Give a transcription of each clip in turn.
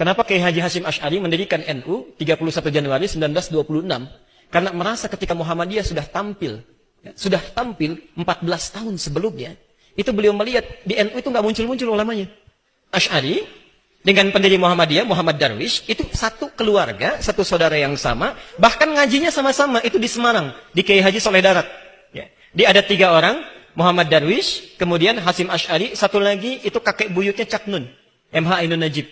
Kenapa Kiai Haji Hasyim Asy'ari mendirikan NU 31 Januari 1926? Karena merasa ketika Muhammadiyah sudah tampil 14 tahun sebelumnya, itu beliau melihat di NU itu nggak muncul-muncul ulamanya. Asy'ari dengan pendiri Muhammadiyah, Muhammad Darwish, itu satu keluarga, satu saudara yang sama, bahkan ngajinya sama-sama, itu di Semarang, di Kiai Haji Soleh Darat. Ya. Dia ada 3 orang, Muhammad Darwish, kemudian Hasyim Asy'ari, satu lagi itu kakek buyutnya Cak Nun, MH Ainun Najib.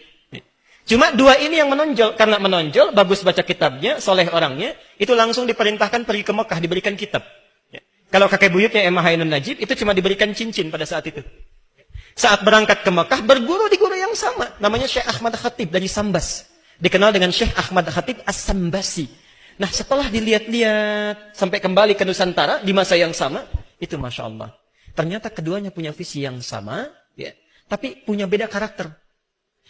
Cuma 2 ini yang menonjol, karena menonjol, bagus baca kitabnya, soleh orangnya, itu langsung diperintahkan pergi ke Mekah, diberikan kitab. Ya. Kalau kakek buyutnya MH Ainun Najib, itu cuma diberikan cincin pada saat itu. Saat berangkat ke Mekah, berguru di guru yang sama. Namanya Syekh Ahmad Khatib dari Sambas. Dikenal dengan Syekh Ahmad Khatib As-Sambasi. Nah, setelah dilihat-lihat, sampai kembali ke Nusantara, di masa yang sama, itu Masya Allah. Ternyata keduanya punya visi yang sama, ya, tapi punya beda karakter.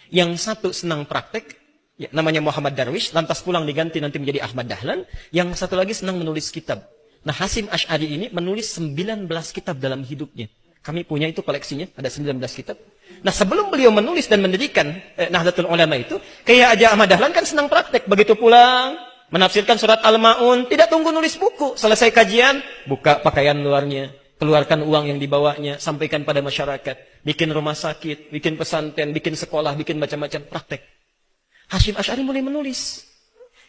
Yang satu senang praktek, ya, namanya Muhammad Darwish, lantas pulang diganti nanti menjadi Ahmad Dahlan. Yang satu lagi senang menulis kitab. Nah, Hasyim Asy'ari ini menulis 19 kitab dalam hidupnya. Kami punya itu koleksinya, ada 19 kitab. Nah, sebelum beliau menulis dan mendirikan Nahdlatul Ulama itu, kayak aja Ahmad Dahlan kan senang praktek. Begitu pulang, menafsirkan surat Al-Ma'un, tidak tunggu nulis buku. Selesai kajian, buka pakaian luarnya, keluarkan uang yang dibawanya, sampaikan pada masyarakat. Bikin rumah sakit, bikin pesantren, bikin sekolah, bikin macam-macam praktek. Hasyim Asy'ari mulai menulis.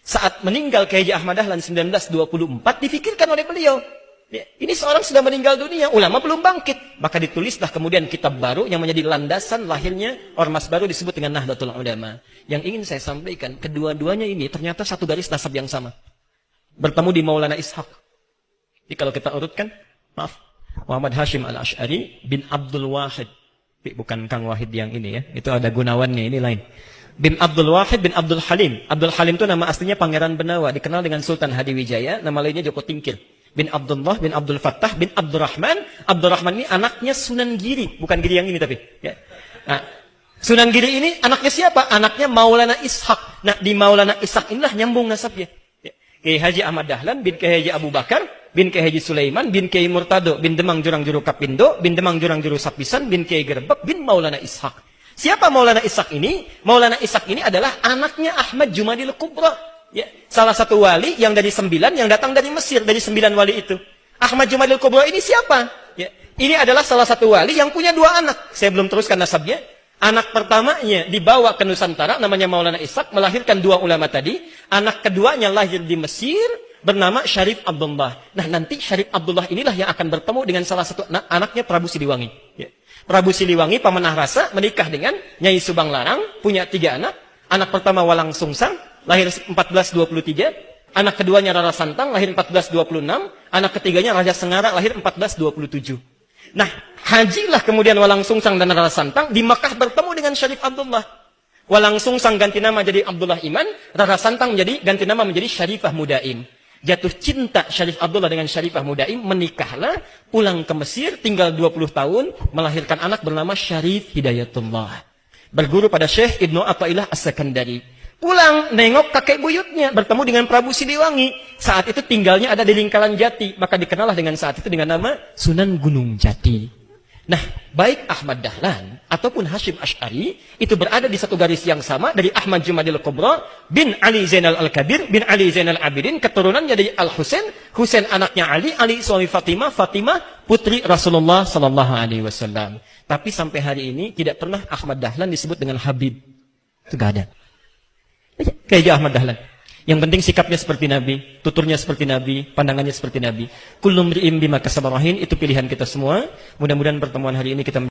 Saat meninggal Kiai Ahmad Dahlan 1924, difikirkan oleh beliau. Ya, ini seorang sudah meninggal dunia, ulama belum bangkit. Maka ditulislah kemudian kitab baru yang menjadi landasan lahirnya ormas baru disebut dengan Nahdlatul Ulama. Yang ingin saya sampaikan, kedua-duanya ini ternyata satu garis nasab yang sama. Bertemu di Maulana Ishaq. Jadi kalau kita urutkan, maaf, Muhammad Hasyim Al-Asy'ari bin Abdul Wahid. Bukan Kang Wahid yang ini ya, itu ada Gunawannya, ini lain. Bin Abdul Wahid bin Abdul Halim. Abdul Halim itu nama aslinya Pangeran Benawa, dikenal dengan Sultan Hadiwijaya, nama lainnya Joko Tingkir. Bin Abdullah, bin Abdul Fattah, bin Abdurrahman. Abdurrahman ini anaknya Sunan Giri. Bukan Giri yang ini tapi. Ya. Nah, Sunan Giri ini anaknya siapa? Anaknya Maulana Ishaq. Nah, di Maulana Ishaq inilah nyambung nasabnya. Ya. Kiai Haji Ahmad Dahlan, bin Kiai Haji Abu Bakar, bin Kiai Haji Sulaiman, bin Kiai Murtado, bin Demang Jurang Juru Kapindo, bin Demang Jurang Juru Sapisan, bin Kiai Gerbek, bin Maulana Ishaq. Siapa Maulana Ishaq ini? Maulana Ishaq ini adalah anaknya Ahmad Jumadil Kubra. Ya, salah satu wali yang dari 9 yang datang dari Mesir, dari 9 wali itu. Ahmad Jumadil Kubra ini siapa? Ya, ini adalah salah satu wali yang punya 2 anak. Saya belum teruskan nasabnya. Anak pertamanya dibawa ke Nusantara, namanya Maulana Ishaq, melahirkan 2 ulama tadi. Anak keduanya lahir di Mesir, bernama Syarif Abdullah. Nah, nanti Syarif Abdullah inilah yang akan bertemu dengan salah satu anaknya Prabu Siliwangi. Ya. Prabu Siliwangi, pamanah rasa, menikah dengan Nyai Subang Larang, punya 3 anak. Anak pertama Walang Sungsang, lahir 1423, anak keduanya Rara Santang, lahir 1426, anak ketiganya Raja Sengara, lahir 1427. Nah, hajilah kemudian Walang Sungsang dan Rara Santang di Makkah bertemu dengan Syarif Abdullah. Walang Sungsang ganti nama jadi Abdullah Iman, Rara Santang ganti nama menjadi Syarifah Mudaim. Jatuh cinta Syarif Abdullah dengan Syarifah Mudaim, menikahlah, pulang ke Mesir, tinggal 20 tahun, melahirkan anak bernama Syarif Hidayatullah. Berguru pada Syekh Ibnu Athaillah As-Sakandari. Pulang, nengok kakek buyutnya, bertemu dengan Prabu Siliwangi. Saat itu tinggalnya ada di Lingkaran Jati. Maka dikenallah dengan saat itu dengan nama Sunan Gunung Jati. Nah, baik Ahmad Dahlan ataupun Hasyim Asy'ari itu berada di satu garis yang sama dari Ahmad Jumadil Kubra bin Ali Zainal Al-Kabir bin Ali Zainal Abidin, keturunannya dari Al-Husain, Husain anaknya Ali, Ali suami Fatimah, Fatimah putri Rasulullah sallallahu alaihi wasallam. Tapi sampai hari ini tidak pernah Ahmad Dahlan disebut dengan Habib. Itu enggak ada. Kayak Ahmad Dahlan. Yang penting sikapnya seperti Nabi, tuturnya seperti Nabi, pandangannya seperti Nabi. Kullu mri'in bima kasaba rahin, itu pilihan kita semua. Mudah-mudahan pertemuan hari ini kita